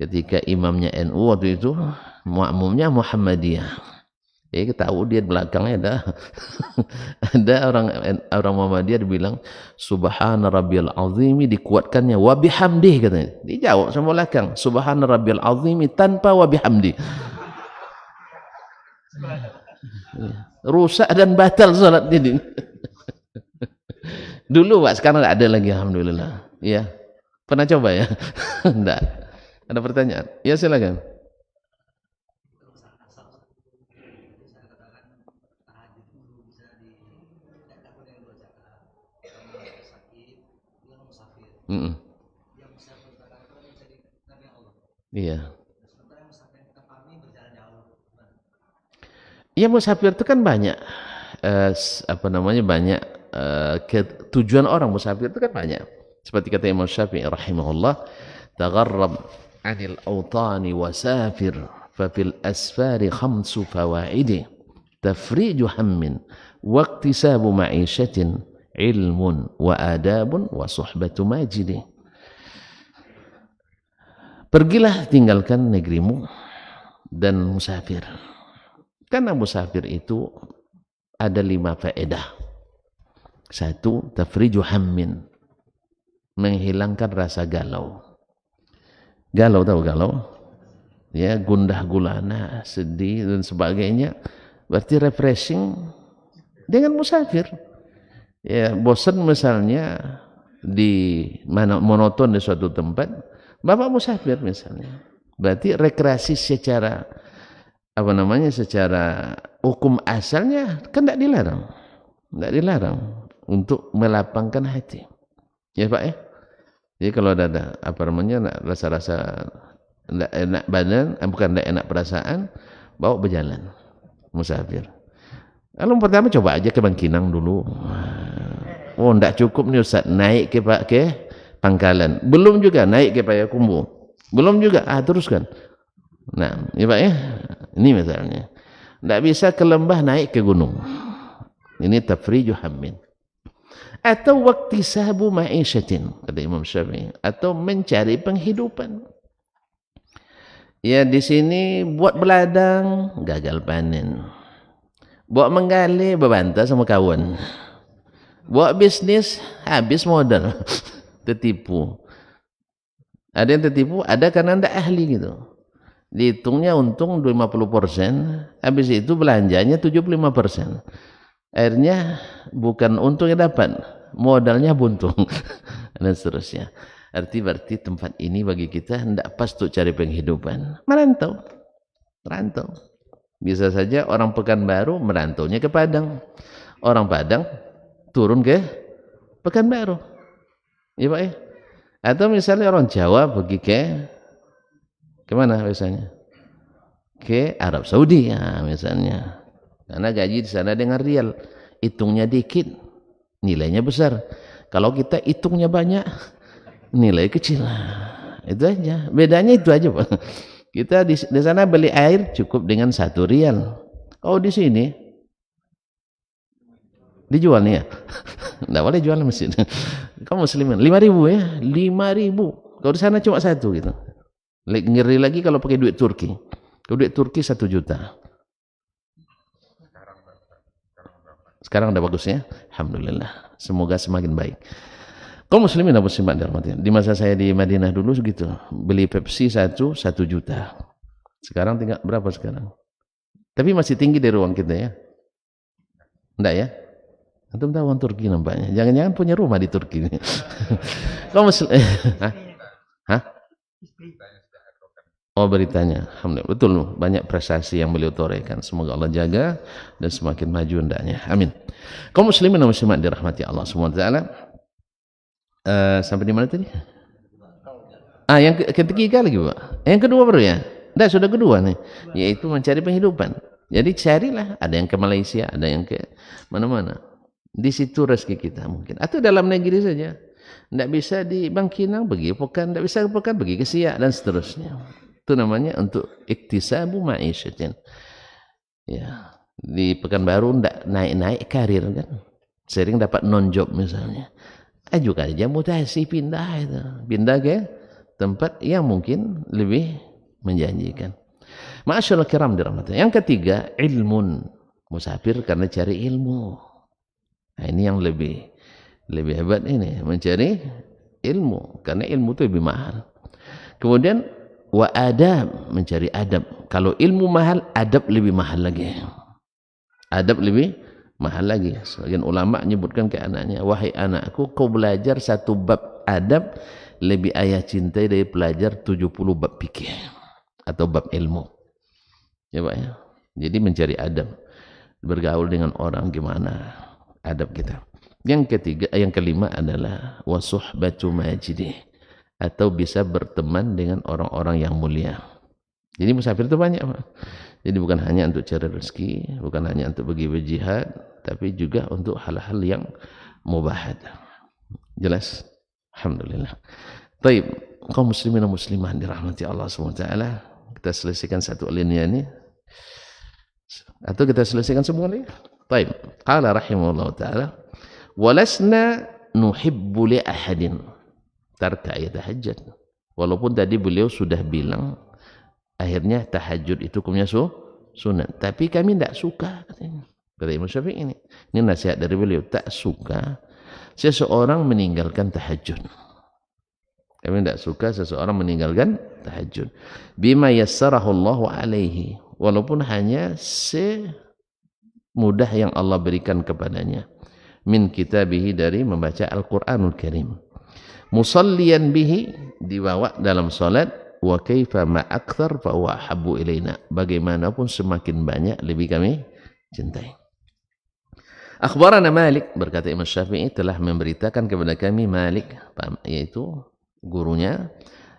ketika imamnya NU waktu itu, makmumnya Muhammadiyah. Kita tahu dia belakangnya ada ada orang Muhammadiyah bilang subhana rabbiyal azimi, dikuatkannya wa bihamdi katanya. Dijawab sama belakang subhana rabbiyal azimi tanpa wa bihamdi. Rusak dan batal salat ini. Dulu Pak, sekarang enggak ada lagi alhamdulillah. Iya. Pernah coba ya? Enggak. Ada pertanyaan? Ya silakan. Iya. Iya, musafir itu kan banyak banyak tujuan orang musafir itu kan banyak. Seperti kata Imam Syafi'i rahimahullah, tagharrab 'anil awtani wasafir fa fil asfari khamsu fawaidi tafriju hammin wa iktisabu ma'ishatin ilmun wa adabun wa suhbatu majidi. Pergilah tinggalkan negerimu dan musafir. Karena musafir itu ada 5 faedah. 1, tafriju hammin, menghilangkan rasa galau. Galau, tahu galau? Ya, gundah gulana, sedih dan sebagainya. Berarti refreshing dengan musafir. Ya, bosan misalnya di mana monoton di suatu tempat, Bapak musafir misalnya. Berarti rekreasi secara secara hukum asalnya kan tidak dilarang. Tidak dilarang untuk melapangkan hati. Ya Pak ya. Jadi kalau ada rasa-rasa tidak enak badan, bukan tidak enak perasaan, bawa berjalan musafir. Lalu pertama coba aja ke Bangkinang dulu. Oh, tidak cukup nih Ustaz, naik ke Pangkalan. Belum juga naik ke Payakumbuh. Belum juga, teruskan. Nah, ya Pak ya. Ini misalnya. Tidak bisa ke lembah naik ke gunung. Ini tafriju hammin. Atau waktisabu ma'isyatin, kata Imam Syafi'i, atau mencari penghidupan. Ya di sini buat beladang, gagal panen. Buat menggali, berbantah sama kawan. Buat bisnis, habis modal. Tertipu. Ada yang tertipu, ada karena tidak ahli gitu. Dihitungnya untung 50%, habis itu belanjanya 75%. Akhirnya bukan untung yang dapat, modalnya buntung. Dan seterusnya. Berarti tempat ini bagi kita tidak pas untuk cari penghidupan. Merantau. Bisa saja orang Pekanbaru merantaunya ke Padang. Orang Padang turun ke Pekanbaru. Ya Pak ya? Atau misalnya orang Jawa pergi ke mana biasanya? Ke Arab Saudi ya misalnya. Karena gaji di sana dengan rial. Hitungnya dikit, nilainya besar. Kalau kita hitungnya banyak, nilai kecil. Itu aja. Bedanya itu aja Pak. Kita di sana beli air cukup dengan 1 rial. Oh di sini dijual nih ya. Tidak boleh jual mesin. Kamu muslimin 5.000 ya, 5.000. Kalau di sana cuma 1 gitu. Ngeri lagi kalau pakai duit Turki. Kalau duit Turki 1 juta. Sekarang udah bagusnya, alhamdulillah. Semoga semakin baik. Kaum muslimin dan muslimat dirahmati. Di masa saya di Madinah dulu segitu, beli Pepsi 1 juta. Sekarang tinggal berapa sekarang? Tapi masih tinggi dari uang kita ya. Enggak ya? Antum tahu orang Turki nampaknya. Jangan-jangan punya rumah di Turki. Kaum muslim. Hah? Oh beritanya, alhamdulillah. Betul loh, banyak prestasi yang beliau torehkan. Semoga Allah jaga dan semakin maju hendaknya. Amin. Kaum muslimin dan muslimat dirahmati Allah Subhanahu wa taala. Sampai di mana tadi? Yang ketiga lagi, Pak. Yang kedua baru ya? Dah sudah kedua nih, yaitu mencari penghidupan. Jadi carilah, ada yang ke Malaysia, ada yang ke mana-mana. Di situ rezeki kita mungkin. Atau dalam negeri saja. Tidak bisa di Bangkinang, pergi Pekan, tidak bisa ke Pekan, pergi ke Siak dan seterusnya. Itu namanya untuk iktisabu ma'isyatin. Ya, di Pekanbaru tidak naik-naik karir kan. Sering dapat non-job misalnya. Ajukan aja mutasi pindah itu. Pindah ke tempat yang mungkin lebih menjanjikan. Ma'asyarul kiram dirahmati. Yang ketiga, ilmun. Musafir karena cari ilmu. Nah, ini yang lebih hebat ini, mencari ilmu. Karena ilmu itu lebih mahal. Kemudian wa adab, mencari adab. Kalau ilmu mahal, adab lebih mahal lagi. Adab lebih mahal lagi. Sebagian ulama menyebutkan ke anaknya, wahai anakku, kau belajar 1 bab adab lebih ayah cintai dari belajar 70 bab fikih atau bab ilmu. Ya Pak ya. Jadi mencari adab, bergaul dengan orang gimana adab kita. Yang kelima adalah wasuhbatu majidih, atau bisa berteman dengan orang-orang yang mulia. Jadi musafir itu banyak, Pak. Jadi bukan hanya untuk cari rezeki, bukan hanya untuk pergi berjihad, tapi juga untuk hal-hal yang mubahat. Jelas? Alhamdulillah. Baik, kaum muslimin dan muslimah dirahmati Allah SWT. Kita selesaikan satu alinea ini. Atau kita selesaikan semua ini? Baik. Qala rahimahullah ta'ala, walasna nuhibbu li ahadin tarka yatahajjad. Walaupun tadi beliau sudah bilang akhirnya tahajud itu hukumnya sunat, tapi kami tidak suka katanya. Kata Imam Syafi'i ini nasihat dari beliau, tak suka seseorang meninggalkan tahajud. Kami tidak suka seseorang meninggalkan tahajud. Bima yassarahu Allahu alaihi, walaupun hanya semudah yang Allah berikan kepadanya. Min kitabihi, dari membaca Al-Quranul Karim. Musalliyan bihi, dibawa dalam salat. Wa kaifa ma akthar fa huwa habbu ilaina, bagaimanapun semakin banyak lebih kami cintai. Akhbarana Malik, berkata Imam Syafi'i, telah memberitakan kepada kami Malik, yaitu gurunya,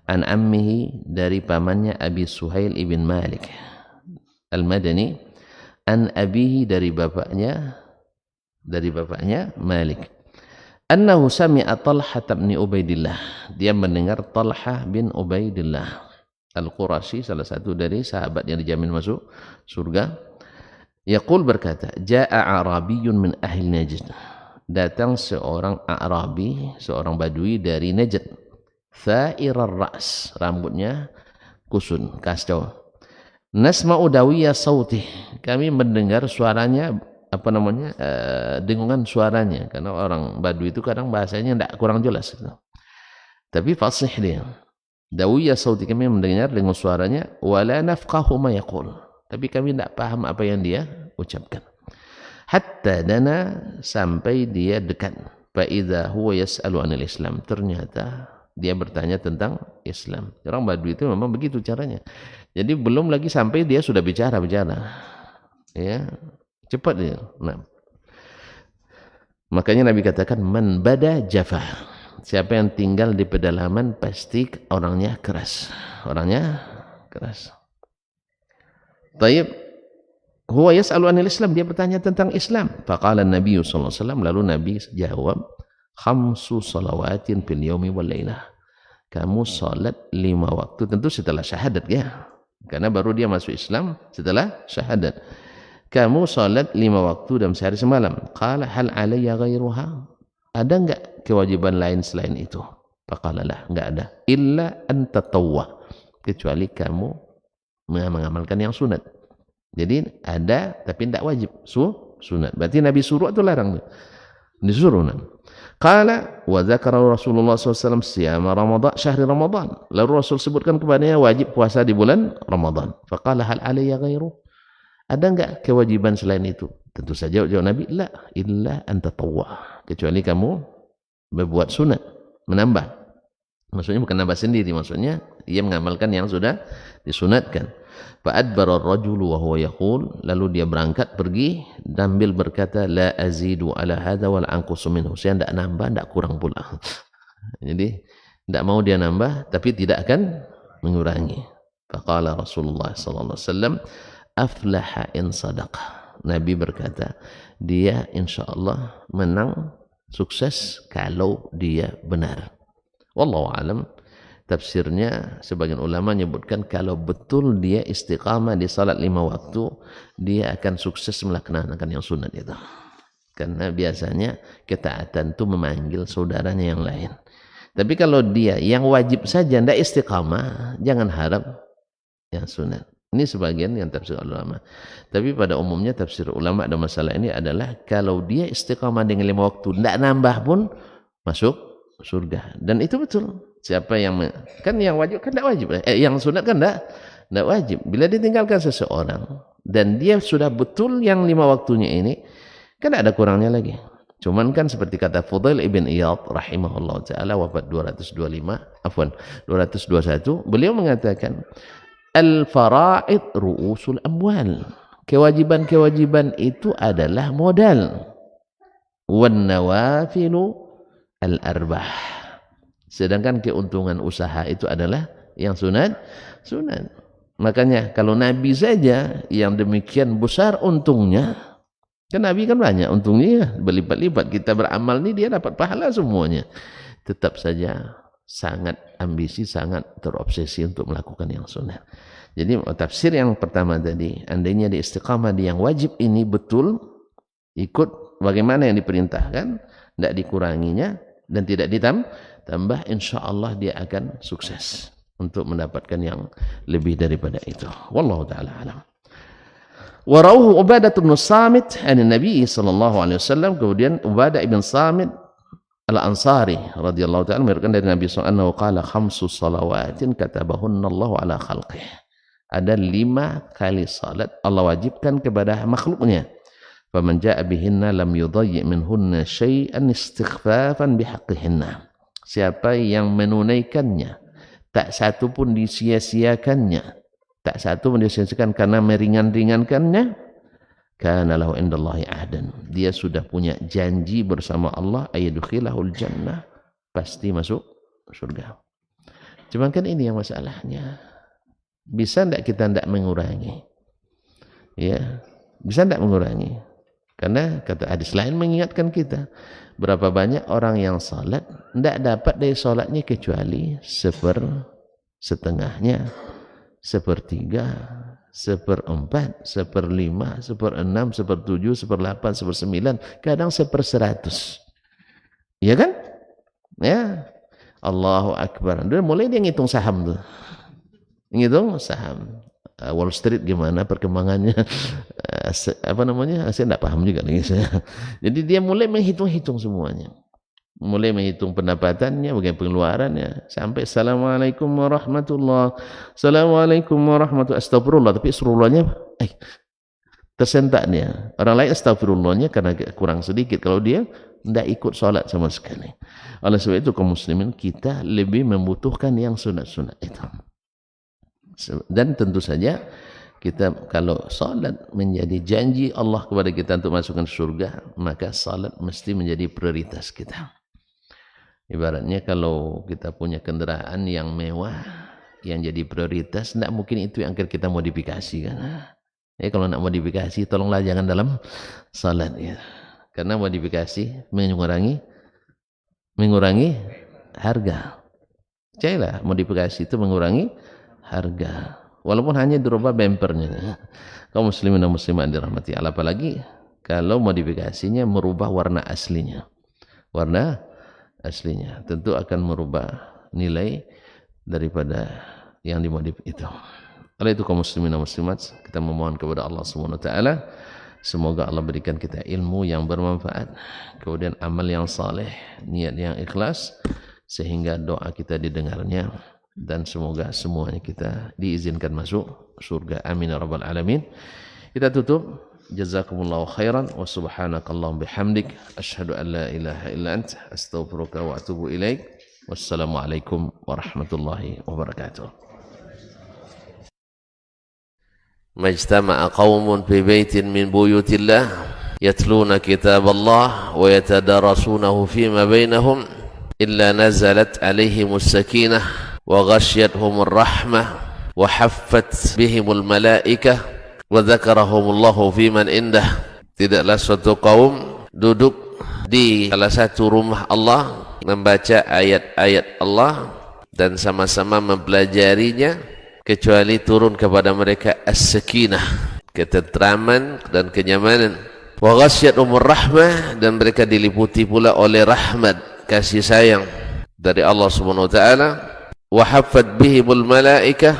an ammihi, dari pamannya Abi Suhail ibn Malik Al-Madani, an abihi, dari bapaknya Malik, annahu sami'a Talha bin Ubaidillah, dia mendengar Talha bin Ubaidillah Al-Qurashi, salah satu dari sahabat yang dijamin masuk surga. Yaqul, berkata, ja'a Arabiyyun min ahli Najd, datang seorang Arabi, seorang Badui dari Najd, tha'irar ra's, rambutnya kusun, kastau. Nasma'u dawiyya sautih, kami mendengar suaranya, dengungan suaranya, karena orang Badui itu kadang bahasanya tidak kurang jelas gitu. Tapi fasih dia. Dawiyya sauti, kami mendengar dengan suaranya, wala nafqahu ma yaqul, tapi kami tidak paham apa yang dia ucapkan. Hatta dana, sampai dia dekat. Fa idza huwa yas'alu 'anil Islam, ternyata dia bertanya tentang Islam. Orang Badui itu memang begitu caranya. Jadi belum lagi sampai dia sudah bicara. Ya. Cepat dia. Nah. Makanya Nabi katakan, man bada jafah, siapa yang tinggal di pedalaman pasti orangnya keras. Taib, huwa yas'alu 'anil Islam, dia bertanya tentang Islam. Faqala Nabi sallallahu alaihi wasallam, lalu Nabi jawab, khamsu salawatin fil yaumi wal lailah, kamu salat 5 waktu, tentu setelah syahadat ya, karena baru dia masuk Islam setelah syahadat. Kamu salat 5 waktu dalam sehari semalam. Qala hal alayya ghairuha, ada enggak kewajiban lain selain itu? Faqala lah, enggak ada. Illa an tatawwa, kecuali kamu mengamalkan yang sunat. Jadi ada tapi tidak wajib, sunat. Berarti Nabi suruh atau larang? Disuruh. Qala wa dzakara Rasulullah SAW siyama Ramadan syahri Ramadan. Lalu Rasul sebutkan kepadanya wajib puasa di bulan Ramadan. Faqala hal alayya ghairu? Ada enggak kewajiban selain itu? Tentu saja jawab Nabi, la illa an tatawwa. Kecuali kamu berbuat sunat, menambah. Maksudnya bukan nambah sendiri, maksudnya ia mengamalkan yang sudah disunatkan. Fa'adbara ar-rajulu wa huwa yaqul, lalu dia berangkat pergi sambil berkata la azidu ala hadza wa la anqusu minhu. Saya tidak nambah, tidak kurang pula. Jadi tidak mau dia nambah tapi tidak akan mengurangi. Faqala Rasulullah sallallahu alaihi wasallam aflaha in sadaqa. Nabi berkata, dia insyaallah menang sukses kalau dia benar. Wallahu alam. Tafsirnya sebagian ulama menyebutkan kalau betul dia istiqamah di salat 5 waktu, dia akan sukses melaksanakan yang sunat itu. Karena biasanya ketaatan itu memanggil saudaranya yang lain. Tapi kalau dia yang wajib saja tidak istiqamah, jangan harap yang sunat. Ini sebagian yang tafsir ulama. Tapi pada umumnya tafsir ulama ada masalah ini adalah kalau dia istiqamah dengan 5 waktu, tidak nambah pun masuk surga. Dan itu betul. Siapa yang kan yang wajib kan tidak wajib, yang sunat kan tidak wajib. Bila ditinggalkan seseorang dan dia sudah betul yang 5 waktunya ini, kan ada kurangnya lagi. Cuman kan seperti kata Fudail ibn Iyad rahimahullah taala wafat 221, beliau mengatakan al-fara'id ru'usul amwal. Kewajiban-kewajiban itu adalah modal. Wan nawafilu al-arbah. Sedangkan keuntungan usaha itu adalah yang sunat. Makanya kalau Nabi saja yang demikian besar untungnya, kan Nabi kan banyak untungnya ya, berlipat-lipat. Kita beramal ni dia dapat pahala semuanya. Tetap saja sangat ambisi, sangat terobsesi untuk melakukan yang sunat. Jadi tafsir yang pertama tadi, andainya di istiqamah di yang wajib ini betul, ikut bagaimana yang diperintahkan, tidak dikuranginya dan tidak tambah, insya Allah dia akan sukses untuk mendapatkan yang lebih daripada itu. Wallahu ta'ala alam. Warahu Ubadah bin Samit an Nabi sallallahu alaihi wasallam. Kemudian Ubadah ibn Samit al-Ansari radhiyallahu ta'ala meriwayatkan dari Nabi sallallahu alaihi wasallam qala khamsu salawatin katabahunna Allah ala khalqih. Ada 5 kali salat Allah wajibkan kepada makhluknya. Faman jaa bihinna lam yudayyi minhunna syai'an istighfafan bihaqqihinna. Siapa yang menunaikannya, tak satu pun disia-siakannya, tak satu pun disia-siakan karena meringan-ringankannya, kana lahu indallahi ahdan. Dia sudah punya janji bersama Allah ayadkhilahul jannah, pasti masuk surga. Cuman kan ini yang masalahnya. Bisa tidak kita tidak mengurangi? Ya, bisa tidak mengurangi? Karena kata hadis lain mengingatkan kita, berapa banyak orang yang salat tidak dapat dari salatnya kecuali setengahnya, 1/3, 1/4, 1/5, 1/6, 1/7, 1/8, 1/9, kadang 1/100. Ya kan? Ya. Allahu Akbar. Dia mulai dia ngitung saham tuh. Ngitung saham. Wall Street gimana perkembangannya, apa namanya, saya tidak paham juga lagi saya. Jadi dia mulai menghitung-hitung semuanya, mulai menghitung pendapatannya, bagaimana pengeluarannya, sampai assalamualaikum warahmatullah, assalamualaikum warahmatullah, astagfirullah, tapi astagfirullahnya tersentak dia. Orang lain astagfirullahnya karena kurang sedikit, kalau dia tidak ikut sholat sama sekali. Oleh sebab itu kaum muslimin kita lebih membutuhkan yang sunat-sunat itu. Dan tentu saja kita kalau salat menjadi janji Allah kepada kita untuk masukkan surga, maka salat mesti menjadi prioritas kita. Ibaratnya kalau kita punya kendaraan yang mewah yang jadi prioritas, tidak mungkin itu yang akan kita modifikasi kan. Kalau nak modifikasi tolonglah jangan dalam salat ya. Karena modifikasi mengurangi harga. Percayalah, modifikasi itu mengurangi harga, walaupun hanya dirubah bempernya. Kaum muslimin dan muslimat dirahmati Allah, apalagi kalau modifikasinya merubah warna aslinya. Warna aslinya tentu akan merubah nilai daripada yang dimodif itu. Oleh itu kaum muslimin dan muslimat, kita memohon kepada Allah Subhanahu wa taala Semoga Allah berikan kita ilmu yang bermanfaat, kemudian amal yang saleh, niat yang ikhlas, sehingga doa kita didengarnya, dan semoga semuanya kita diizinkan masuk surga. Amin ya rabbal alamin. Kita tutup. Jazakumullahu khairan wa subhanakallahumma bihamdik asyhadu an la ilaha illa anta astaghfiruka wa atubu ilaik. Wassalamualaikum warahmatullahi wabarakatuh. Majtama'a qaumun fi baitin min buyutillah yatluna kitaballah wa yatadarasunahu fima bainahum illa nazalat alaihimus sakinah wa ghasyiyatuhumur rahmah wa haffat bihimul malaikah wa dzakarahumullahu fiman indah. Tidaklah suatu kaum duduk di salah satu rumah Allah membaca ayat-ayat Allah dan sama-sama mempelajarinya, kecuali turun kepada mereka as-sakinah, ketentraman dan kenyamanan. Wa ghasyiyatuhumur rahmah, dan mereka diliputi pula oleh rahmat, kasih sayang dari Allah Subhanahu wa taala. Wa haffat bihimul malaikah,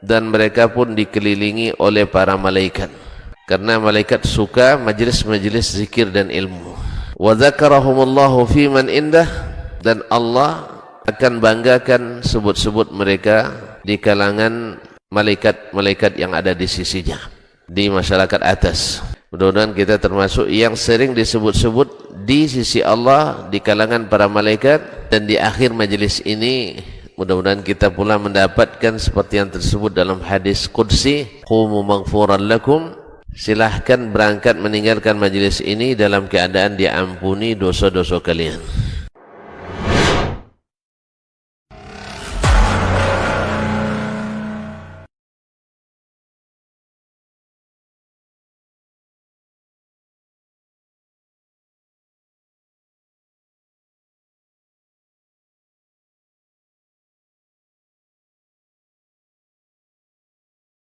dan mereka pun dikelilingi oleh para malaikat, karena malaikat suka majlis-majlis zikir dan ilmu. Wa dzakarahumullahu fiman indah, dan Allah akan banggakan sebut-sebut mereka di kalangan malaikat-malaikat yang ada di sisinya, di masyarakat atas. Mudah-mudahan kita termasuk yang sering disebut-sebut di sisi Allah, di kalangan para malaikat, dan di akhir majlis ini mudah-mudahan kita pula mendapatkan seperti yang tersebut dalam hadis qudsi, qumu maghfuran lakum, silahkan berangkat meninggalkan majlis ini dalam keadaan diampuni dosa-dosa kalian.